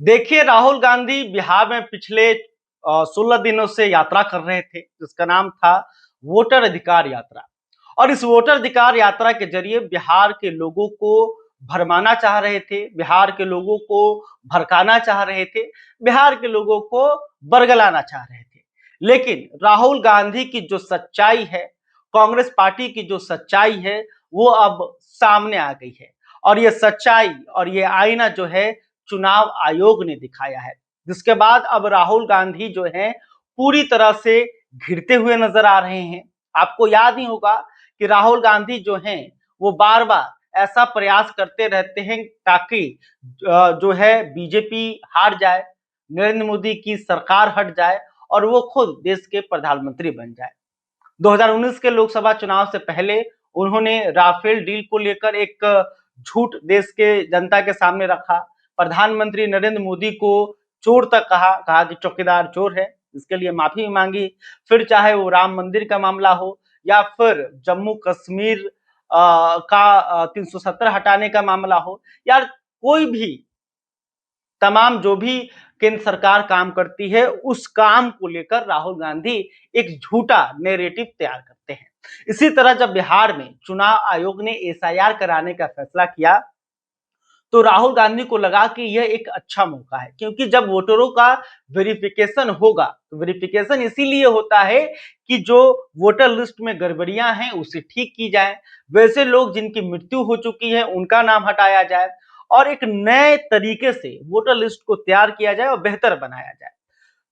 देखिए, राहुल गांधी बिहार में पिछले 16 दिनों से यात्रा कर रहे थे, जिसका नाम था वोटर अधिकार यात्रा। और इस वोटर अधिकार यात्रा के जरिए बिहार के लोगों को भरमाना चाह रहे थे, बिहार के लोगों को भड़काना चाह रहे थे, बिहार के लोगों को बरगलाना चाह रहे थे। लेकिन राहुल गांधी की जो सच्चाई है, कांग्रेस पार्टी की जो सच्चाई है, वो अब सामने आ गई है। और ये सच्चाई और ये आईना जो है चुनाव आयोग ने दिखाया है, जिसके बाद अब राहुल गांधी जो है पूरी तरह से घिरते हुए नजर आ रहे हैं। आपको याद नहीं होगा कि राहुल गांधी जो हैं वो बार बार ऐसा प्रयास करते रहते हैं ताकि जो है बीजेपी हार जाए, नरेंद्र मोदी की सरकार हट जाए और वो खुद देश के प्रधानमंत्री बन जाए। 2019 के लोकसभा चुनाव से पहले उन्होंने राफेल डील को लेकर एक झूठ देश के जनता के सामने रखा। प्रधानमंत्री नरेंद्र मोदी को चोर तक कहा कि चौकीदार चोर है, इसके लिए माफी भी मांगी। फिर चाहे वो राम मंदिर का मामला हो या फिर जम्मू कश्मीर का 370 हटाने का मामला हो, यार कोई भी तमाम जो भी केंद्र सरकार काम करती है उस काम को लेकर राहुल गांधी एक झूठा नैरेटिव तैयार करते हैं। इसी तरह जब बिहार में चुनाव आयोग ने एसआईआर कराने का फैसला किया तो राहुल गांधी को लगा कि यह एक अच्छा मौका है, क्योंकि जब वोटरों का वेरिफिकेशन होगा तो वेरिफिकेशन इसीलिए होता है कि जो वोटर लिस्ट में गड़बड़ियां हैं उसे ठीक की जाए, वैसे लोग जिनकी मृत्यु हो चुकी है उनका नाम हटाया जाए और एक नए तरीके से वोटर लिस्ट को तैयार किया जाए और बेहतर बनाया जाए।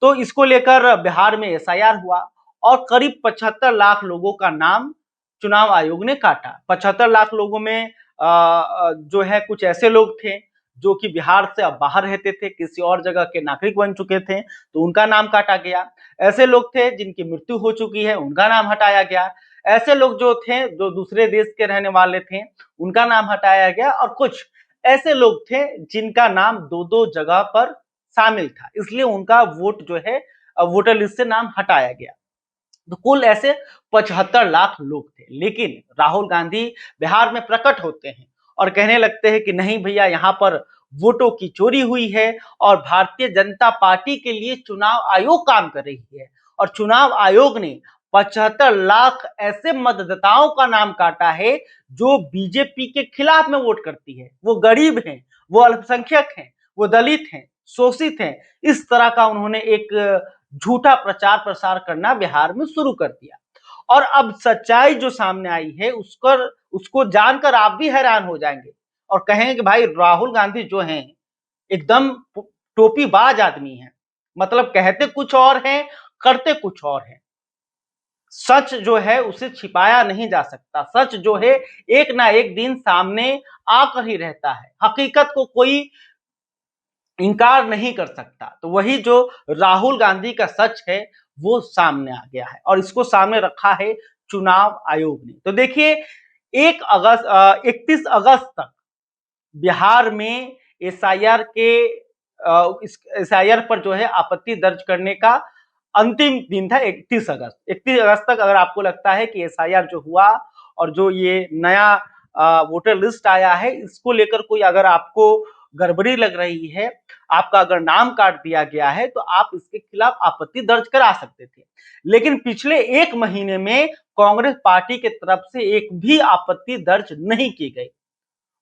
तो इसको लेकर बिहार में एसआईआर हुआ और करीब 75 लाख लोगों का नाम चुनाव आयोग ने काटा। 75 लाख लोगों में जो है कुछ ऐसे लोग थे जो कि बिहार से अब बाहर रहते थे, किसी और जगह के नागरिक बन चुके थे, तो उनका नाम काटा गया। ऐसे लोग थे जिनकी मृत्यु हो चुकी है, उनका नाम हटाया गया। ऐसे लोग जो थे जो दूसरे देश के रहने वाले थे, उनका नाम हटाया गया और कुछ ऐसे लोग थे जिनका नाम दो-दो जगह पर शामिल था, इसलिए उनका वोट जो है वोटर लिस्ट से नाम हटाया गया। तो कुल ऐसे 75 लाख लोग थे। लेकिन राहुल गांधी बिहार में प्रकट होते हैं और कहने लगते हैं कि नहीं भैया, यहाँ पर वोटों की चोरी हुई है और भारतीय जनता पार्टी के लिए चुनाव आयोग काम कर रही है और चुनाव आयोग ने 75 लाख ऐसे मतदाताओं का नाम काटा है जो बीजेपी के खिलाफ में वोट करती है। वो गरीब हैं, वो अल्पसंख्यक हैं, वो दलित हैं, शोषित हैं। इस तरह का उन्होंने एक झूठा प्रचार प्रसार करना बिहार में शुरू कर दिया। और अब सच्चाई जो सामने आई है उसको जानकर आप भी हैरान हो जाएंगे और कहेंगे कि भाई राहुल गांधी जो हैं एकदम टोपीबाज आदमी हैं। मतलब कहते कुछ और हैं, करते कुछ और हैं। सच जो है उसे छिपाया नहीं जा सकता। सच जो है एक ना एक दिन सामने आकर ही रहता है। हकीकत को कोई इनकार नहीं कर सकता। तो वही जो राहुल गांधी का सच है वो सामने आ गया है और इसको सामने रखा है चुनाव आयोग ने। तो देखिए 31 अगस्त तक बिहार में एसआईआर के एसआईआर पर जो है आपत्ति दर्ज करने का अंतिम दिन था 31 अगस्त। 31 अगस्त तक अगर आपको लगता है कि एसआईआर जो हुआ और जो ये नया वोटर लिस्ट आया है इसको लेकर कोई अगर आपको गड़बड़ी लग रही है, आपका अगर नाम काट दिया गया है तो आप इसके खिलाफ आपत्ति दर्ज करा सकते थे। लेकिन पिछले एक महीने में कांग्रेस पार्टी की तरफ से एक भी आपत्ति दर्ज नहीं की गई।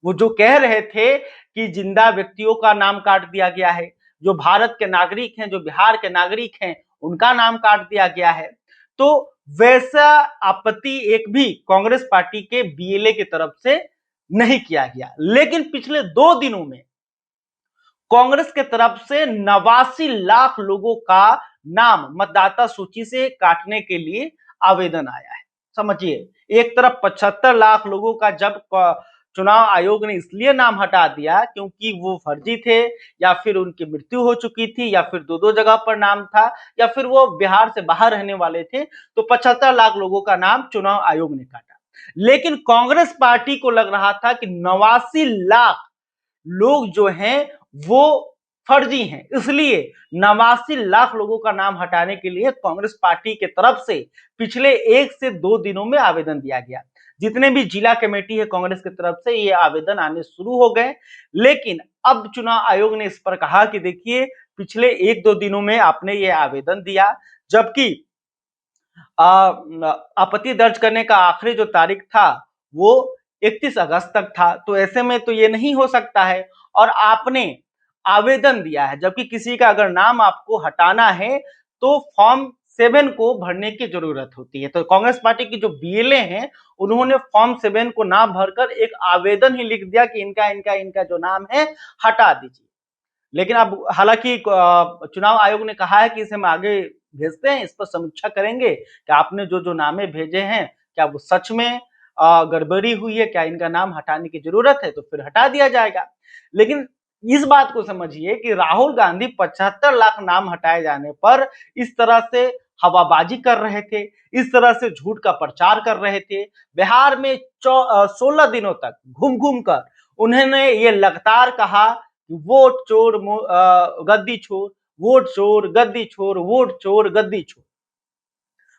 वो जो कह रहे थे कि जिंदा व्यक्तियों का नाम काट दिया गया है, जो भारत के नागरिक हैं, जो बिहार के नागरिक हैं, उनका नाम काट दिया गया है। तो वैसा आपत्ति एक भी कांग्रेस पार्टी के बीएलए की तरफ से नहीं किया गया। लेकिन पिछले 2 दिनों में कांग्रेस के तरफ से 89 लाख लोगों का नाम मतदाता सूची से काटने के लिए आवेदन आया है। समझिए, एक तरफ 75 लाख लोगों का जब चुनाव आयोग ने इसलिए नाम हटा दिया क्योंकि वो फर्जी थे या फिर उनकी मृत्यु हो चुकी थी या फिर दो-दो जगह पर नाम था या फिर वो बिहार से बाहर रहने वाले थे, तो 75 लाख लोगों का नाम चुनाव आयोग ने काटा। लेकिन कांग्रेस पार्टी को लग रहा था कि 89 लाख लोग जो हैं वो फर्जी हैं, इसलिए 89 लाख लोगों का नाम हटाने के लिए कांग्रेस पार्टी के तरफ से पिछले 1 से 2 दिनों में आवेदन दिया गया। जितने भी जिला कमेटी है कांग्रेस की तरफ से ये आवेदन आने शुरू हो गए। लेकिन अब चुनाव आयोग ने इस पर कहा कि देखिए पिछले 1-2 दिनों में आपने ये आवेदन दिया, जबकि आपत्ति दर्ज करने का आखिरी जो तारीख था वो 31 अगस्त तक था। तो ऐसे में तो ये नहीं हो सकता है और आपने आवेदन दिया है, जबकि किसी का अगर नाम आपको हटाना है तो फॉर्म 7 को भरने की जरूरत होती है। तो कांग्रेस पार्टी की जो बीएलए हैं उन्होंने फॉर्म 7 को ना भरकर एक आवेदन ही लिख दिया कि इनका इनका इनका जो नाम है हटा दीजिए। लेकिन अब हालांकि चुनाव आयोग ने कहा है कि इसे हम आगे भेजते हैं, इस पर समीक्षा करेंगे कि आपने जो जो नामे भेजे हैं क्या वो सच में गड़बड़ी हुई है, क्या इनका नाम हटाने की जरूरत है, तो फिर हटा दिया जाएगा। लेकिन इस बात को समझिए कि राहुल गांधी 75 लाख नाम हटाए जाने पर इस तरह से हवाबाजी कर रहे थे, इस तरह से झूठ का प्रचार कर रहे थे। बिहार में 16 दिनों तक घूम घूम कर उन्होंने ये लगातार कहा वोट चोर गद्दी छोर, वोट चोर गद्दी छोर, वोट चोर गद्दी छोर।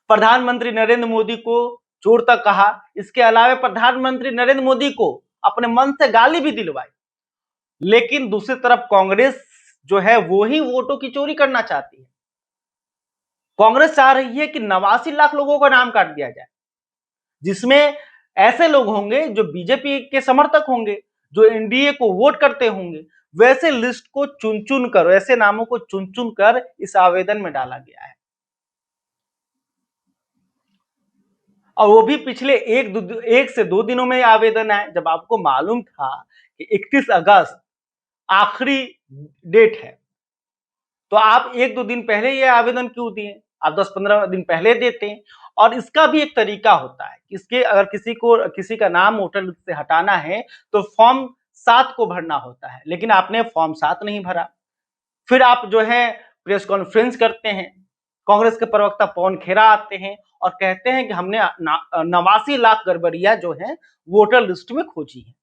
प्रधानमंत्री नरेंद्र मोदी को चोर तक कहा। इसके अलावा प्रधानमंत्री नरेंद्र मोदी को अपने मन से गाली भी दिलवाई। लेकिन दूसरी तरफ कांग्रेस जो है वो ही वोटों की चोरी करना चाहती है। कांग्रेस चाह रही है कि 89 लाख लोगों का नाम काट दिया जाए, जिसमें ऐसे लोग होंगे जो बीजेपी के समर्थक होंगे, जो एनडीए को वोट करते होंगे। वैसे लिस्ट को चुन चुन कर, ऐसे नामों को चुन चुन कर इस आवेदन में डाला गया है। और वो भी पिछले 1 से 2 दिनों में आवेदन है, जब आपको मालूम था कि 31 अगस्त आखिरी डेट है। तो आप 1-2 दिन पहले ये आवेदन क्यों दिए? आप 10-15 दिन पहले देते हैं। और इसका भी एक तरीका होता है, इसके अगर किसी का नाम वोटर लिस्ट से हटाना है तो फॉर्म 7 को भरना होता है, लेकिन आपने फॉर्म 7 नहीं भरा। फिर आप जो है प्रेस कॉन्फ्रेंस करते हैं, कांग्रेस के प्रवक्ता पवन खेरा आते हैं और कहते हैं कि हमने 89 लाख गड़बड़ियां जो है वोटर लिस्ट में खोजी है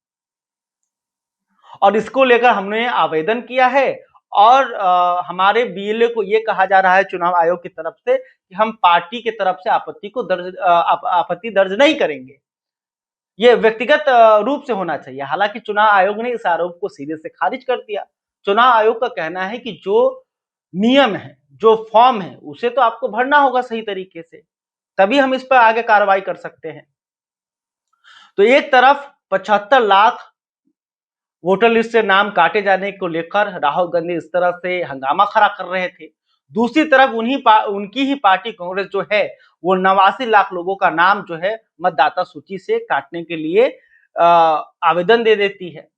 और इसको लेकर हमने आवेदन किया है। और हमारे बीएलए को यह कहा जा रहा है चुनाव आयोग की तरफ से कि हम पार्टी की तरफ से आपत्ति दर्ज नहीं करेंगे। ये व्यक्तिगत रूप से होना चाहिए। हालांकि चुनाव आयोग ने इस आरोप को सीधे से खारिज कर दिया। चुनाव आयोग का कहना है कि जो नियम है, जो फॉर्म है, उसे तो आपको भरना होगा सही तरीके से, तभी हम इस पर आगे कार्रवाई कर सकते हैं। तो एक तरफ 75 लाख वोटर लिस्ट से नाम काटे जाने को लेकर राहुल गांधी इस तरह से हंगामा खड़ा कर रहे थे। दूसरी तरफ उनकी ही पार्टी कांग्रेस जो है वो 89 लाख लोगों का नाम जो है मतदाता सूची से काटने के लिए आवेदन दे देती है।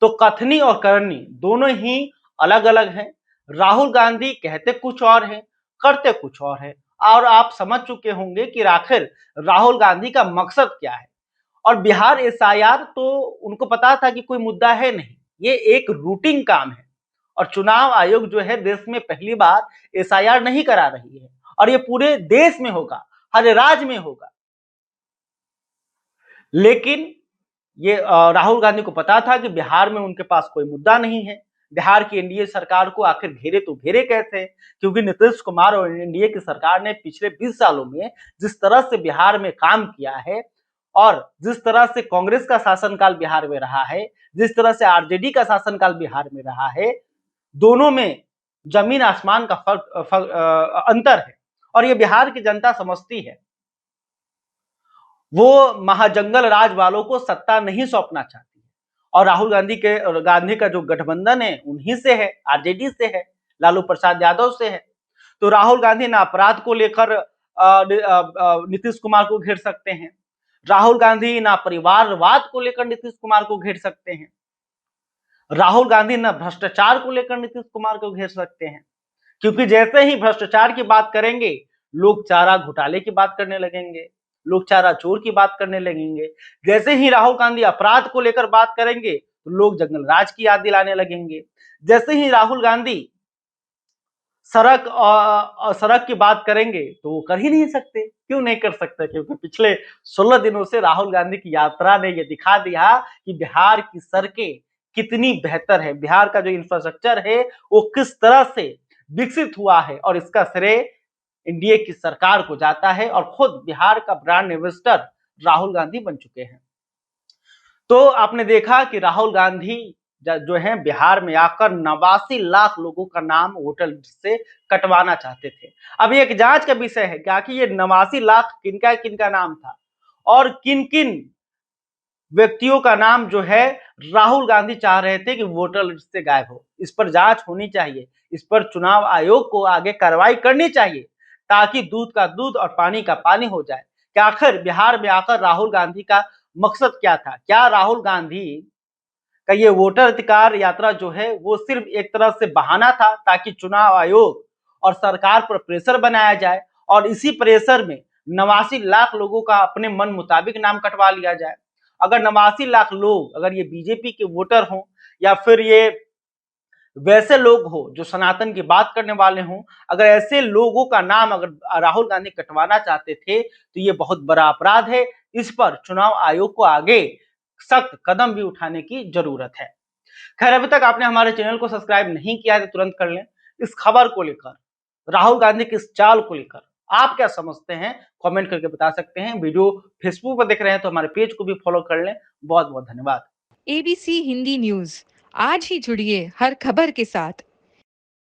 तो कथनी और करनी दोनों ही अलग अलग हैं। राहुल गांधी कहते कुछ और है, करते कुछ और है। और आप समझ चुके होंगे कि आखिर राहुल गांधी का मकसद क्या है। और बिहार एसआईआर तो उनको पता था कि कोई मुद्दा है नहीं, ये एक रूटीन काम है। और चुनाव आयोग जो है देश में पहली बार एसआईआर नहीं करा रही है और ये पूरे देश में होगा, हर राज्य में होगा। लेकिन ये राहुल गांधी को पता था कि बिहार में उनके पास कोई मुद्दा नहीं है। बिहार की एनडीए सरकार को आखिर घेरे तो घेरे कैसे, क्योंकि नीतीश कुमार और एनडीए की सरकार ने पिछले 20 सालों में जिस तरह से बिहार में काम किया है और जिस तरह से कांग्रेस का शासनकाल बिहार में रहा है, जिस तरह से आरजेडी का शासनकाल बिहार में रहा है, दोनों में जमीन आसमान का अंतर है। और ये बिहार की जनता समझती है। वो महाजंगल राज वालों को सत्ता नहीं सौंपना चाहती है। और राहुल गांधी का जो गठबंधन है उन्हीं से है, आरजेडी से है, लालू प्रसाद यादव से है। तो राहुल गांधी ना अपराध को लेकर नीतीश कुमार को घेर सकते हैं, राहुल गांधी ना परिवारवाद को लेकर नीतीश कुमार को घेर सकते हैं, राहुल गांधी ना भ्रष्टाचार को लेकर नीतीश कुमार को घेर सकते हैं। क्योंकि जैसे ही भ्रष्टाचार की बात करेंगे लोग चारा घोटाले की बात करने लगेंगे, लोग चारा चोर की बात करने लगेंगे। जैसे ही राहुल गांधी अपराध को लेकर बात करेंगे तो लोग जंगल राज की याद दिलाने लगेंगे। जैसे ही राहुल गांधी सड़क की बात करेंगे तो वो कर ही नहीं सकते। क्यों नहीं कर सकते? क्योंकि पिछले 16 दिनों से राहुल गांधी की यात्रा ने ये दिखा दिया कि बिहार की सड़कें कितनी बेहतर है, बिहार का जो इंफ्रास्ट्रक्चर है वो किस तरह से विकसित हुआ है। और इसका श्रेय एनडीए की सरकार को जाता है और खुद बिहार का ब्रांड एम्बेसडर राहुल गांधी बन चुके हैं। तो आपने देखा कि राहुल गांधी जो है बिहार में आकर 89 लाख लोगों का नाम वोटर लिस्ट से कटवाना चाहते थे। अब ये एक जांच का विषय है कि आखिर ये 89 लाख किनका नाम था और किन किन व्यक्तियों का नाम जो है राहुल गांधी चाह रहे थे कि वोटर लिस्ट से गायब हो। इस पर जांच होनी चाहिए, इस पर चुनाव आयोग को आगे कार्रवाई करनी चाहिए ताकि दूध का दूध और पानी का पानी हो जाए कि आखिर बिहार में आकर राहुल गांधी का मकसद क्या था। क्या राहुल गांधी का ये वोटर अधिकार यात्रा जो है वो सिर्फ एक तरह से बहाना था ताकि चुनाव आयोग और सरकार पर प्रेशर बनाया जाए और इसी प्रेशर में 89 लाख लोगों का अपने मन मुताबिक नाम कटवा लिया जाए। अगर 89 लाख लोग अगर ये बीजेपी के वोटर हों या फिर ये वैसे लोग हो जो सनातन की बात करने वाले हों, अगर ऐसे लोगों का नाम अगर राहुल गांधी कटवाना चाहते थे तो ये बहुत बड़ा अपराध है। इस पर चुनाव आयोग को आगे सख्त कदम भी उठाने की जरूरत है। खैर, अभी तक आपने हमारे चैनल को सब्सक्राइब नहीं किया है तो तुरंत कर लें। इस खबर को लेकर, राहुल गांधी की इस चाल को लेकर आप क्या समझते हैं, कमेंट करके बता सकते हैं। वीडियो फेसबुक पर देख रहे हैं तो हमारे पेज को भी फॉलो कर लें। बहुत बहुत धन्यवाद। एबीसी हिंदी न्यूज, आज ही जुड़िए हर खबर के साथ।